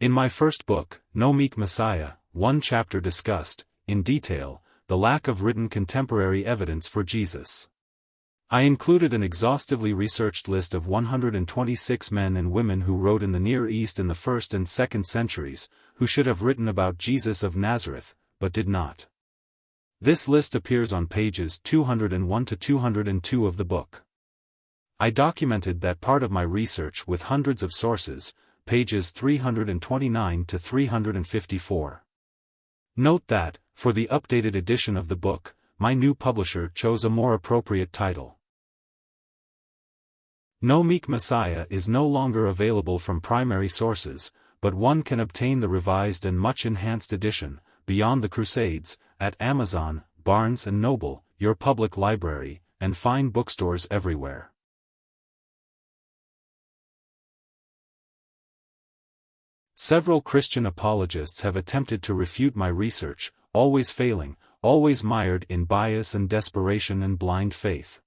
In my first book, No Meek Messiah, one chapter discussed, in detail, the lack of written contemporary evidence for Jesus. I included an exhaustively researched list of 126 men and women who wrote in the Near East in the 1st and 2nd centuries, who should have written about Jesus of Nazareth, but did not. This list appears on pages 201 to 202 of the book. I documented that part of my research with hundreds of sources, pages 329 to 354. Note that, for the updated edition of the book, my new publisher chose a more appropriate title. No Meek Messiah is no longer available from primary sources, but one can obtain the revised and much enhanced edition, Beyond the Crusades, at Amazon, Barnes & Noble, your public library, and fine bookstores everywhere. Several Christian apologists have attempted to refute my research, always failing, always mired in bias and desperation and blind faith.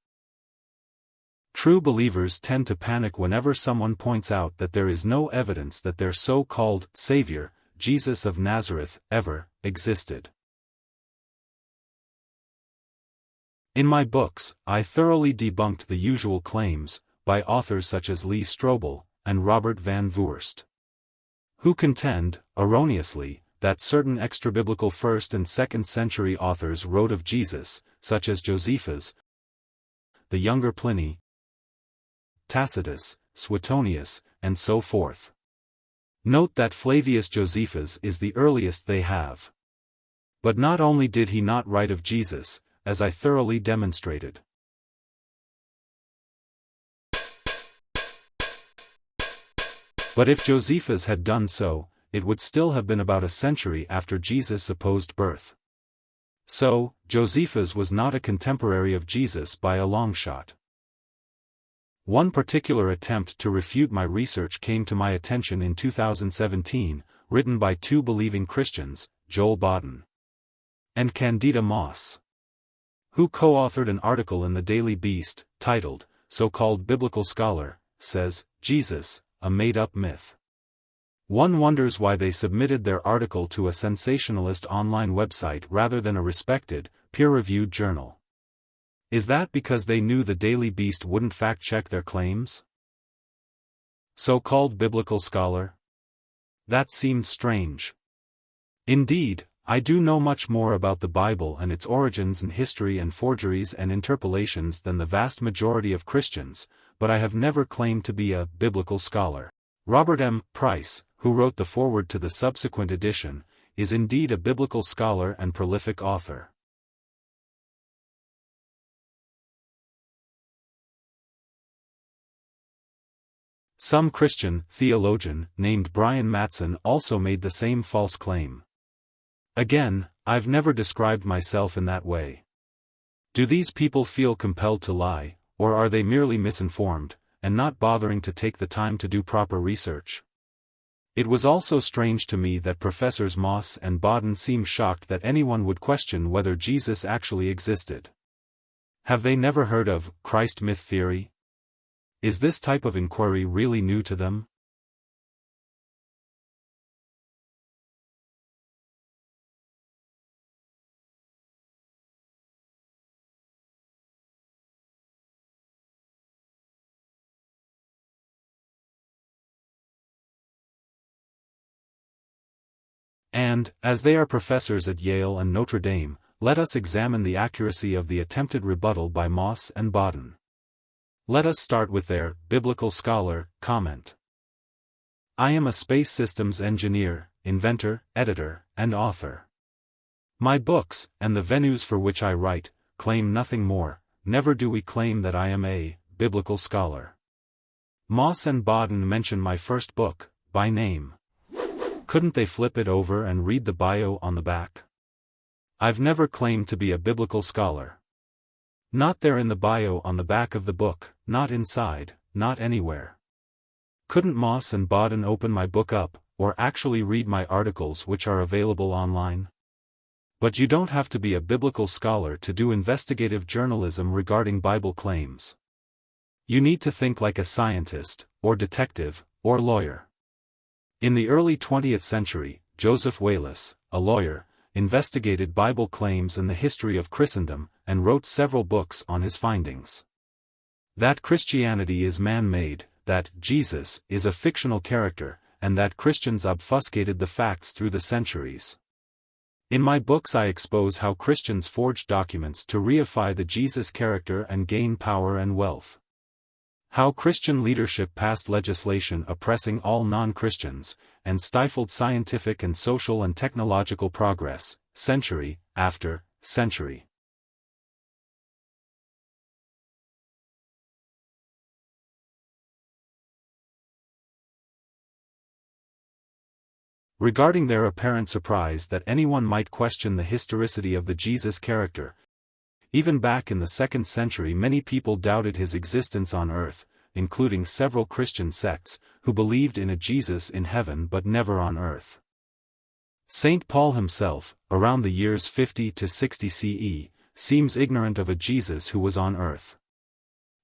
True believers tend to panic whenever someone points out that there is no evidence that their so-called Savior, Jesus of Nazareth, ever existed. In my books, I thoroughly debunked the usual claims, by authors such as Lee Strobel and Robert Van Voorst, who contend, erroneously, that certain extra-biblical 1st and 2nd century authors wrote of Jesus, such as Josephus, the younger Pliny, Tacitus, Suetonius, and so forth. Note that Flavius Josephus is the earliest they have. But not only did he not write of Jesus, as I thoroughly demonstrated. But if Josephus had done so, it would still have been about a century after Jesus' supposed birth. So, Josephus was not a contemporary of Jesus by a long shot. One particular attempt to refute my research came to my attention in 2017, written by two believing Christians, Joel Baden and Candida Moss, who co-authored an article in the Daily Beast, titled, So-Called Biblical Scholar, Says, Jesus, a Made-Up Myth. One wonders why they submitted their article to a sensationalist online website rather than a respected, peer-reviewed journal. Is that because they knew the Daily Beast wouldn't fact-check their claims? So-called biblical scholar? That seemed strange. Indeed, I do know much more about the Bible and its origins and history and forgeries and interpolations than the vast majority of Christians, but I have never claimed to be a biblical scholar. Robert M. Price, who wrote the foreword to the subsequent edition, is indeed a biblical scholar and prolific author. Some Christian theologian named Brian Mattson also made the same false claim. Again, I've never described myself in that way. Do these people feel compelled to lie, or are they merely misinformed, and not bothering to take the time to do proper research? It was also strange to me that Professors Moss and Baden seemed shocked that anyone would question whether Jesus actually existed. Have they never heard of Christ myth theory? Is this type of inquiry really new to them? And, as they are professors at Yale and Notre Dame, let us examine the accuracy of the attempted rebuttal by Moss and Baden. Let us start with their biblical scholar comment. I am a space systems engineer, inventor, editor, and author. My books, and the venues for which I write, claim nothing more. Never do we claim that I am a biblical scholar. Moss and Baden mention my first book, by name. Couldn't they flip it over and read the bio on the back? I've never claimed to be a biblical scholar. Not there in the bio on the back of the book, not inside, not anywhere. Couldn't Moss and Baden open my book up, or actually read my articles which are available online? But you don't have to be a biblical scholar to do investigative journalism regarding Bible claims. You need to think like a scientist, or detective, or lawyer. In the early 20th century, Joseph Wallace, a lawyer, investigated Bible claims and the history of Christendom, and wrote several books on his findings. That Christianity is man-made, that Jesus is a fictional character, and that Christians obfuscated the facts through the centuries. In my books I expose how Christians forged documents to reify the Jesus character and gain power and wealth. How Christian leadership passed legislation oppressing all non-Christians, and stifled scientific and social and technological progress, century after century. Regarding their apparent surprise that anyone might question the historicity of the Jesus character, even back in the 2nd century many people doubted his existence on earth, including several Christian sects, who believed in a Jesus in heaven but never on earth. St. Paul himself, around the years 50 to 60 CE, seems ignorant of a Jesus who was on earth.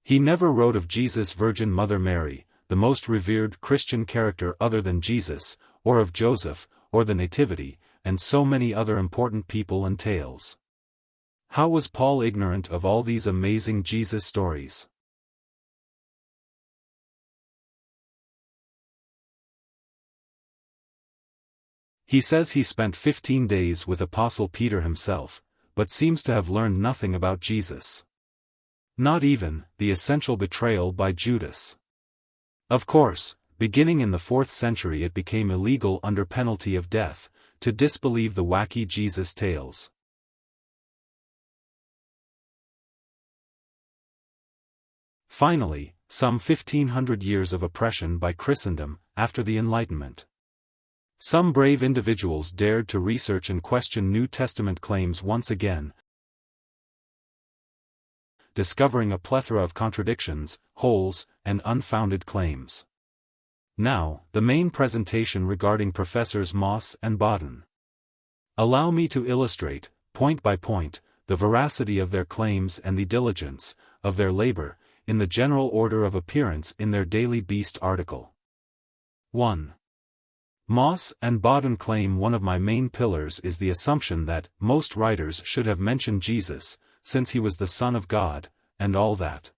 He never wrote of Jesus' Virgin Mother Mary, the most revered Christian character other than Jesus, or of Joseph, or the Nativity, and so many other important people and tales. How was Paul ignorant of all these amazing Jesus stories? He says he spent 15 days with Apostle Peter himself, but seems to have learned nothing about Jesus. Not even the essential betrayal by Judas. Of course, beginning in the 4th century it became illegal under penalty of death, to disbelieve the wacky Jesus tales. Finally, some 1500 years of oppression by Christendom, after the Enlightenment. Some brave individuals dared to research and question New Testament claims once again, discovering a plethora of contradictions, holes, and unfounded claims. Now, the main presentation regarding Professors Moss and Baden. Allow me to illustrate, point by point, the veracity of their claims and the diligence of their labor, in the general order of appearance in their Daily Beast article. 1. Moss and Baden claim one of my main pillars is the assumption that most writers should have mentioned Jesus, since he was the Son of God, and all that.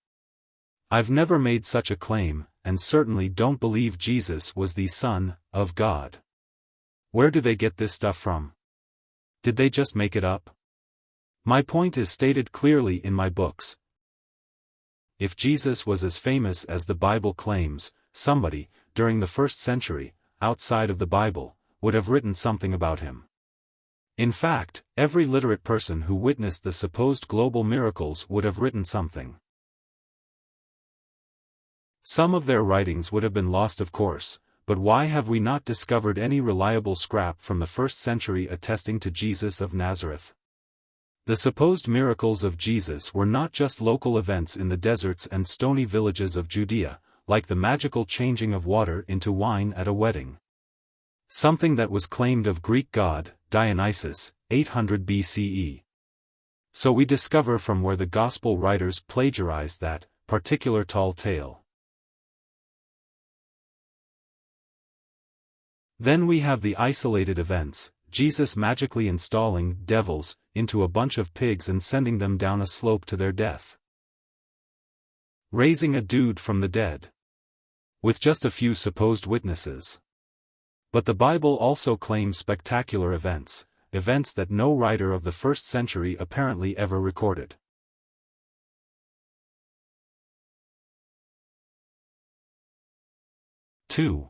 I've never made such a claim, and certainly don't believe Jesus was the Son of God. Where do they get this stuff from? Did they just make it up? My point is stated clearly in my books. If Jesus was as famous as the Bible claims, somebody, during the 1st century, outside of the Bible, would have written something about him. In fact, every literate person who witnessed the supposed global miracles would have written something. Some of their writings would have been lost, of course, but why have we not discovered any reliable scrap from the 1st century attesting to Jesus of Nazareth? The supposed miracles of Jesus were not just local events in the deserts and stony villages of Judea, like the magical changing of water into wine at a wedding. Something that was claimed of Greek god, Dionysus, 800 BCE. So we discover from where the Gospel writers plagiarized that particular tall tale. Then we have the isolated events, Jesus magically installing devils into a bunch of pigs and sending them down a slope to their death. Raising a dude from the dead. With just a few supposed witnesses. But the Bible also claims spectacular events, events that no writer of the 1st century apparently ever recorded. Two.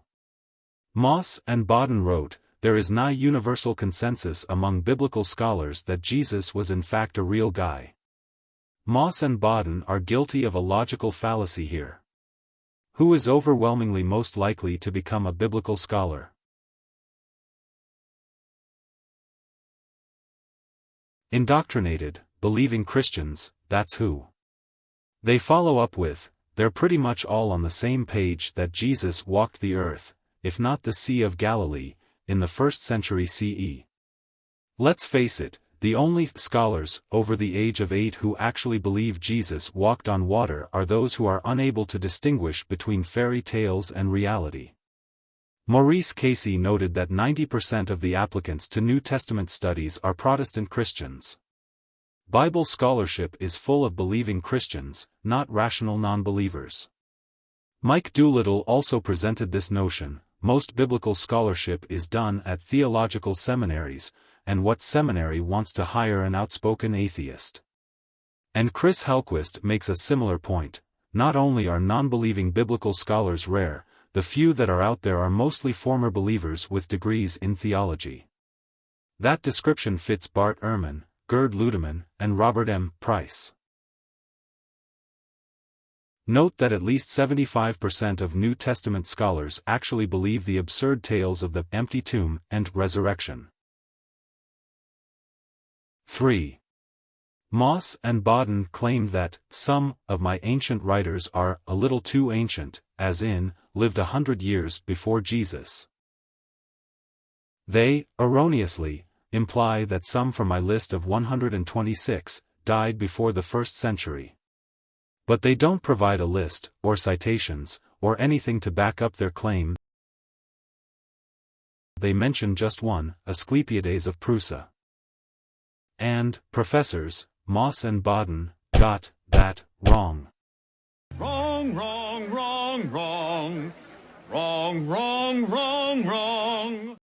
Moss and Baden wrote, there is nigh universal consensus among biblical scholars that Jesus was in fact a real guy. Moss and Baden are guilty of a logical fallacy here. Who is overwhelmingly most likely to become a biblical scholar? Indoctrinated, believing Christians, that's who. They follow up with, they're pretty much all on the same page that Jesus walked the earth, if not the Sea of Galilee, in the 1st century CE. Let's face it, the only scholars over the age of 8 who actually believe Jesus walked on water are those who are unable to distinguish between fairy tales and reality. Maurice Casey noted that 90% of the applicants to New Testament studies are Protestant Christians. Bible scholarship is full of believing Christians, not rational non-believers. Mike Doolittle also presented this notion: most biblical scholarship is done at theological seminaries, and what seminary wants to hire an outspoken atheist? And Chris Hellquist makes a similar point: not only are non-believing biblical scholars rare, the few that are out there are mostly former believers with degrees in theology. That description fits Bart Ehrman, Gerd Ludemann, and Robert M. Price. Note that at least 75% of New Testament scholars actually believe the absurd tales of the empty tomb and resurrection. 3. Moss and Baden claimed that some of my ancient writers are a little too ancient, as in, lived 100 years before Jesus. They, erroneously, imply that some from my list of 126 died before the 1st century. But they don't provide a list, or citations, or anything to back up their claim. They mention just one, Asclepiades of Prusa. And, professors, Moss and Baden, got that wrong. Wrong, wrong, wrong, wrong. Wrong, wrong, wrong, wrong.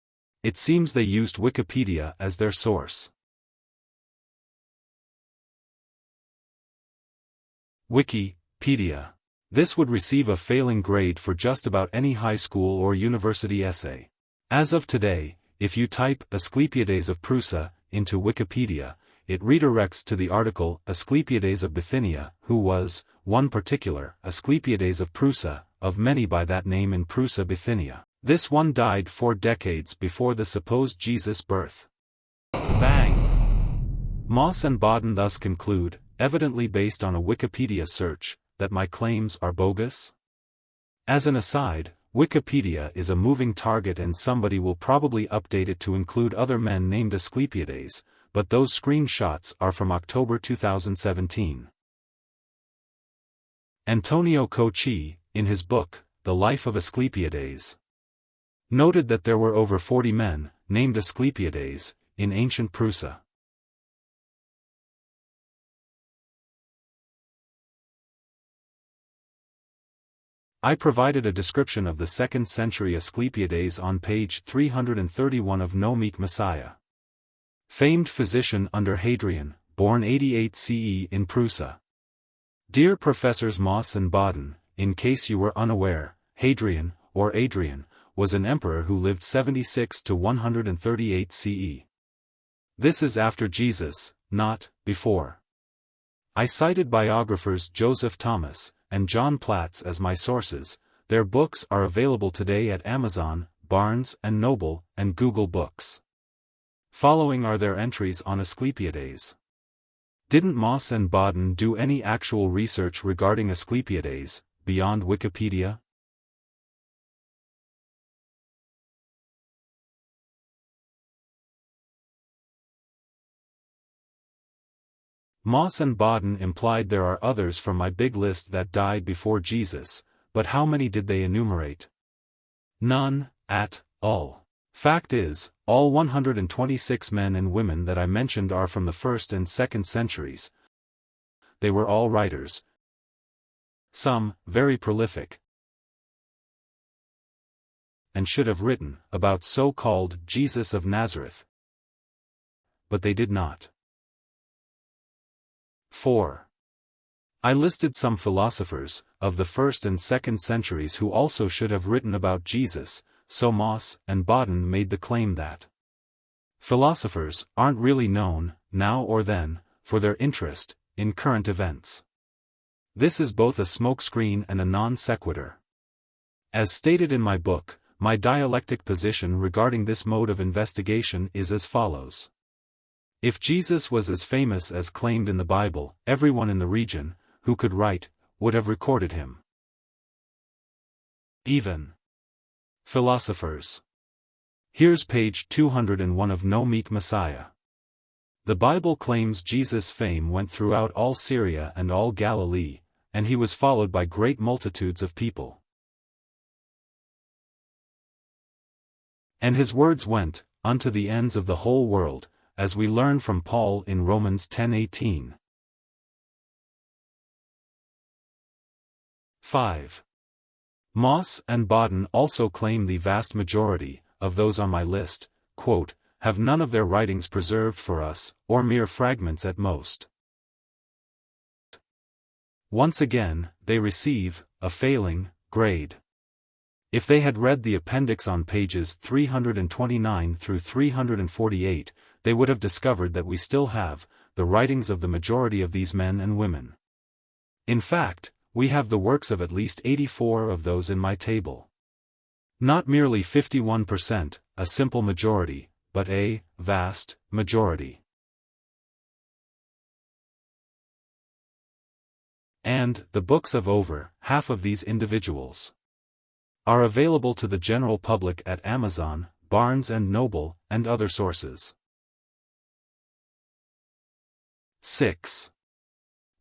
It seems they used Wikipedia as their source. Wikipedia. This would receive a failing grade for just about any high school or university essay. As of today, if you type Asclepiades of Prusa into Wikipedia, it redirects to the article Asclepiades of Bithynia, who was, one particular, Asclepiades of Prusa, of many by that name in Prusa, Bithynia. This one died 4 decades before the supposed Jesus' birth. Bang! Moss and Baden thus conclude, evidently based on a Wikipedia search, that my claims are bogus? As an aside, Wikipedia is a moving target and somebody will probably update it to include other men named Asclepiades, but those screenshots are from October 2017. Antonio Cauchy, in his book, The Life of Asclepiades, noted that there were over 40 men, named Asclepiades, in ancient Prusa. I provided a description of the 2nd century Asclepiades on page 331 of No Meek Messiah. Famed physician under Hadrian, born 88 CE in Prusa. Dear Professors Moss and Baden, in case you were unaware, Hadrian, or Adrian, was an emperor who lived 76 to 138 CE. This is after Jesus, not before. I cited biographers Joseph Thomas and John Platts as my sources. Their books are available today at Amazon, Barnes & Noble, and Google Books. Following are their entries on Asclepiades. Didn't Moss and Baden do any actual research regarding Asclepiades, beyond Wikipedia? Moss and Baden implied there are others from my big list that died before Jesus, but how many did they enumerate? None, at all. Fact is, all 126 men and women that I mentioned are from the 1st and 2nd centuries. They were all writers. Some, very prolific, and should have written about so-called Jesus of Nazareth. But they did not. 4. I listed some philosophers, of the 1st and 2nd centuries who also should have written about Jesus, so Moss and Baden made the claim that philosophers aren't really known, now or then, for their interest in current events. This is both a smokescreen and a non sequitur. As stated in my book, my dialectic position regarding this mode of investigation is as follows. If Jesus was as famous as claimed in the Bible, everyone in the region, who could write, would have recorded him. Even philosophers. Here's page 201 of No Meek Messiah. The Bible claims Jesus' fame went throughout all Syria and all Galilee, and he was followed by great multitudes of people. And his words went unto the ends of the whole world, as we learn from Paul in Romans 10:18. 5. Moss and Baden also claim the vast majority of those on my list, quote, have none of their writings preserved for us, or mere fragments at most. Once again, they receive a failing grade. If they had read the appendix on pages 329 through 348, they would have discovered that we still have the writings of the majority of these men and women. In fact, we have the works of at least 84 of those in my table. Not merely 51%, a simple majority, but a vast majority. And the books of over half of these individuals are available to the general public at Amazon, Barnes & Noble, and other sources. 6.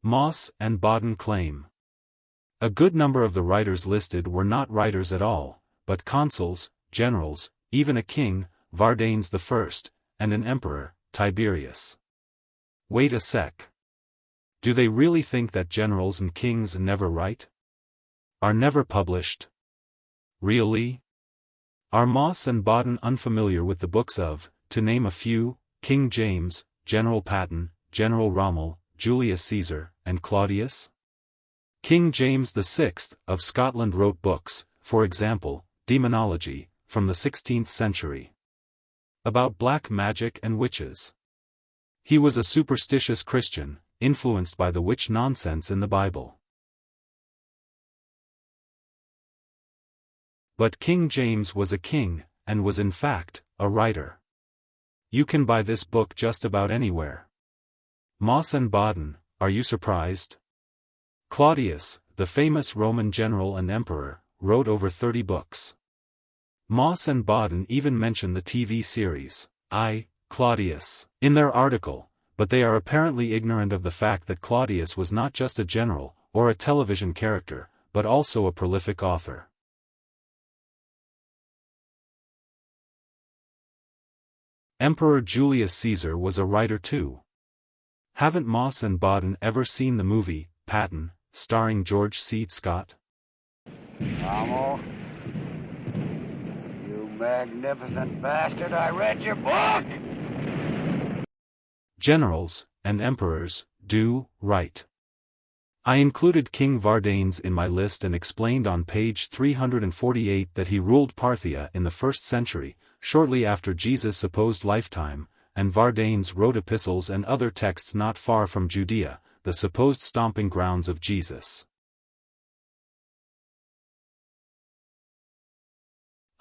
Moss and Baden claim. A good number of the writers listed were not writers at all, but consuls, generals, even a king, Vardanes I, and an emperor, Tiberius. Wait a sec. Do they really think that generals and kings never write? Are never published? Really? Are Moss and Baden unfamiliar with the books of, to name a few, King James, General Patton, General Rommel, Julius Caesar, and Claudius? King James VI of Scotland wrote books, for example, Demonology, from the 16th century. About black magic and witches. He was a superstitious Christian, influenced by the witch nonsense in the Bible. But King James was a king, and was in fact, a writer. You can buy this book just about anywhere. Moss and Baden, are you surprised? Claudius, the famous Roman general and emperor, wrote over 30 books. Moss and Baden even mention the TV series, Claudius, in their article, but they are apparently ignorant of the fact that Claudius was not just a general, or a television character, but also a prolific author. Emperor Julius Caesar was a writer too. Haven't Moss and Baden ever seen the movie, Patton, starring George C. Scott? Rommel, you magnificent bastard, I read your book! Generals, and emperors, do write. I included King Vardanes in my list and explained on page 348 that he ruled Parthia in the 1st century, shortly after Jesus' supposed lifetime, and Vardanes wrote epistles and other texts not far from Judea, the supposed stomping grounds of Jesus.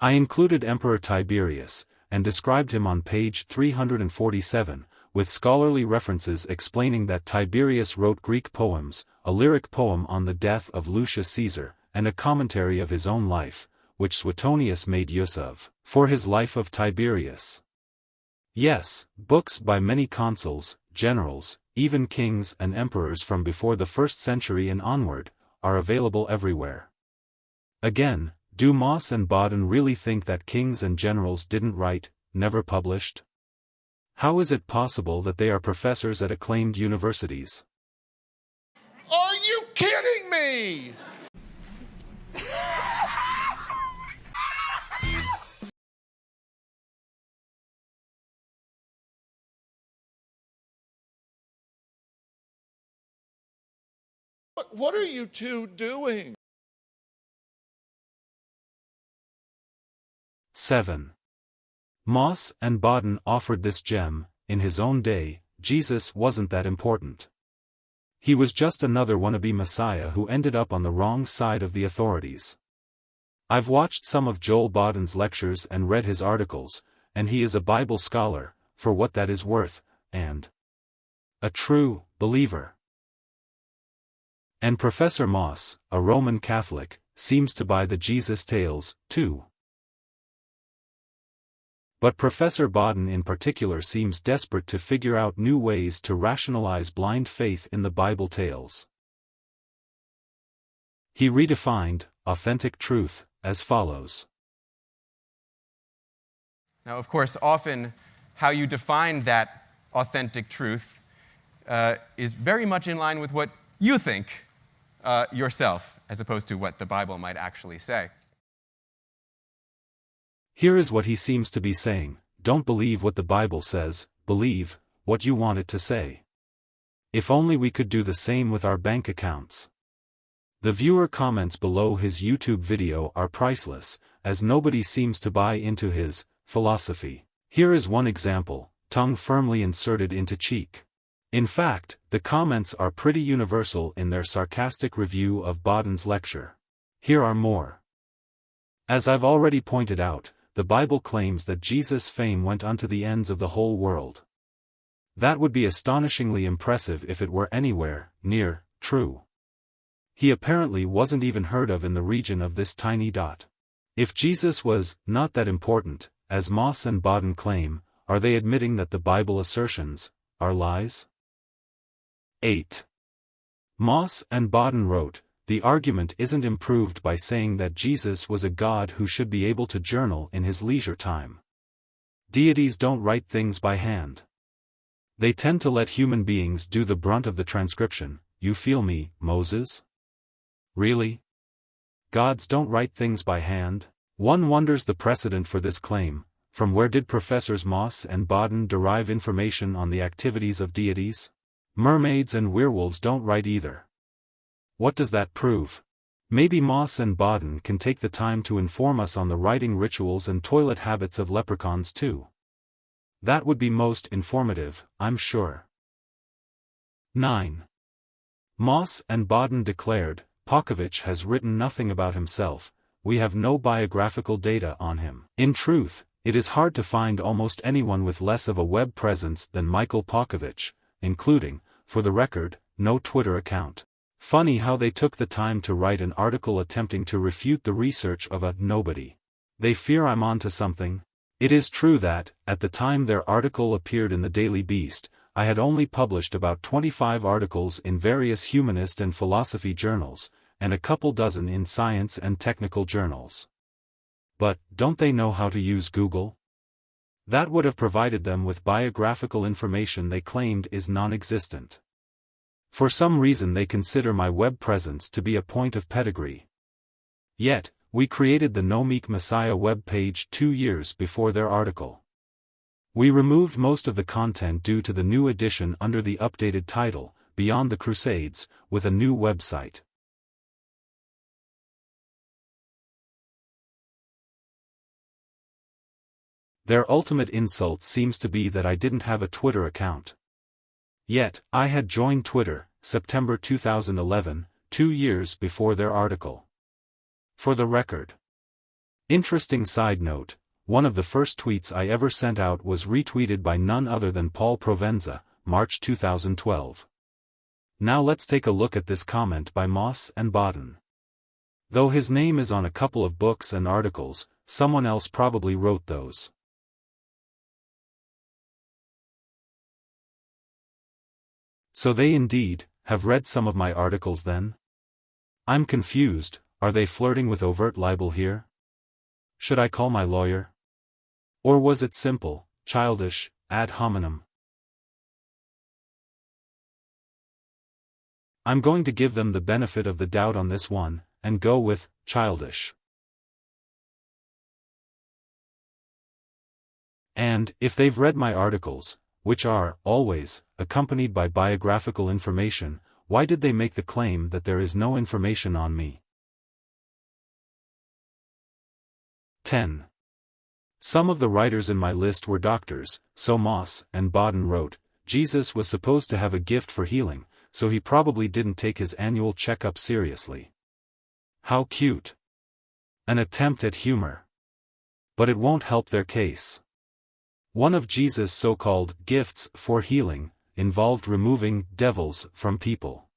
I included Emperor Tiberius, and described him on page 347, with scholarly references explaining that Tiberius wrote Greek poems, a lyric poem on the death of Lucius Caesar, and a commentary of his own life, which Suetonius made use of, for his life of Tiberius. Yes, books by many consuls, generals, even kings and emperors from before the 1st century and onward, are available everywhere. Again, do Moss and Baden really think that kings and generals didn't write, never published? How is it possible that they are professors at acclaimed universities? Are you kidding me? What are you two doing? 7. Moss and Baden offered this gem. In his own day, Jesus wasn't that important. He was just another wannabe Messiah who ended up on the wrong side of the authorities. I've watched some of Joel Baden's lectures and read his articles, and he is a Bible scholar, for what that is worth, and a true believer. And Professor Moss, a Roman Catholic, seems to buy the Jesus tales, too. But Professor Baden in particular seems desperate to figure out new ways to rationalize blind faith in the Bible tales. He redefined authentic truth as follows. Now, of course, often how you define that authentic truth is very much in line with what you think yourself, as opposed to what the Bible might actually say. Here is what he seems to be saying: don't believe what the Bible says, believe what you want it to say. If only we could do the same with our bank accounts. The viewer comments below his YouTube video are priceless, as nobody seems to buy into his philosophy. Here is one example: tongue firmly inserted into cheek. In fact, the comments are pretty universal in their sarcastic review of Baden's lecture. Here are more. As I've already pointed out, the Bible claims that Jesus' fame went unto the ends of the whole world. That would be astonishingly impressive if it were anywhere near true. He apparently wasn't even heard of in the region of this tiny dot. If Jesus was not that important, as Moss and Baden claim, are they admitting that the Bible assertions are lies? 8. Moss and Baden wrote, "The argument isn't improved by saying that Jesus was a God who should be able to journal in his leisure time. Deities don't write things by hand. They tend to let human beings do the brunt of the transcription. You feel me, Moses? Really? Gods don't write things by hand?" One wonders the precedent for this claim. From where did Professors Moss and Baden derive information on the activities of deities? Mermaids and werewolves don't write either. What does that prove? Maybe Moss and Baden can take the time to inform us on the writing rituals and toilet habits of leprechauns too. That would be most informative, I'm sure. 9. Moss and Baden declared, "Popovich has written nothing about himself, we have no biographical data on him." In truth, it is hard to find almost anyone with less of a web presence than Michael Popovich, including, for the record, no Twitter account. Funny how they took the time to write an article attempting to refute the research of a nobody. They fear I'm onto something. It is true that, at the time their article appeared in the Daily Beast, I had only published about 25 articles in various humanist and philosophy journals, and a couple dozen in science and technical journals. But, don't they know how to use Google? That would have provided them with biographical information they claimed is non-existent. For some reason they consider my web presence to be a point of pedigree. Yet, we created the Meek Messiah web page 2 years before their article. We removed most of the content due to the new edition under the updated title, Beyond the Crusades, with a new website. Their ultimate insult seems to be that I didn't have a Twitter account. Yet, I had joined Twitter, September 2011, 2 years before their article. For the record. Interesting side note, one of the first tweets I ever sent out was retweeted by none other than Paul Provenza, March 2012. Now let's take a look at this comment by Moss and Baden. Though his name is on a couple of books and articles, someone else probably wrote those. So they indeed have read some of my articles then? I'm confused, are they flirting with overt libel here? Should I call my lawyer? Or was it simple, childish, ad hominem? I'm going to give them the benefit of the doubt on this one, and go with childish. And, if they've read my articles, which are, always, accompanied by biographical information, why did they make the claim that there is no information on me? 10. Some of the writers in my list were doctors, so Moss and Baden wrote, Jesus was supposed to have a gift for healing, so he probably didn't take his annual checkup seriously. How cute. An attempt at humor. But it won't help their case. One of Jesus' so-called gifts for healing involved removing devils from people.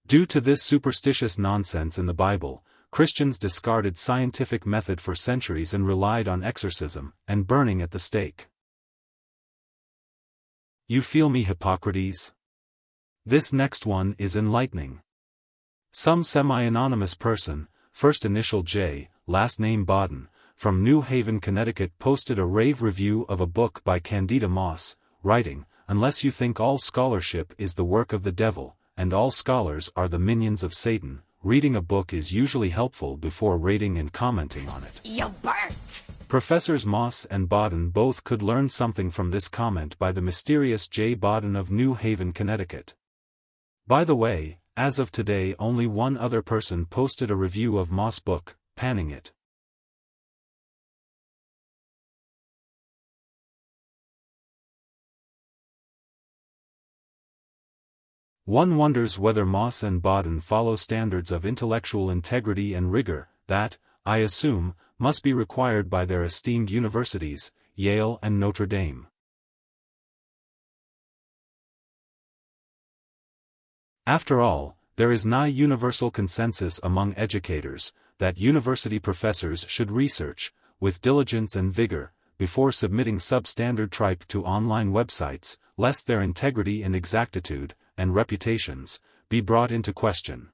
Due to this superstitious nonsense in the Bible, Christians discarded scientific method for centuries and relied on exorcism and burning at the stake. You feel me, Hippocrates? This next one is enlightening. Some semi-anonymous person, first initial J, last name Baden, from New Haven, Connecticut, posted a rave review of a book by Candida Moss, writing, "Unless you think all scholarship is the work of the devil, and all scholars are the minions of Satan, reading a book is usually helpful before rating and commenting on it." You burnt! Professors Moss and Baden both could learn something from this comment by the mysterious J. Baden of New Haven, Connecticut. By the way, as of today only one other person posted a review of Moss' book, panning it. One wonders whether Moss and Baden follow standards of intellectual integrity and rigor that, I assume, must be required by their esteemed universities, Yale and Notre Dame. After all, there is nigh universal consensus among educators, that university professors should research, with diligence and vigor, before submitting substandard tripe to online websites, lest their integrity and exactitude, and reputations, be brought into question.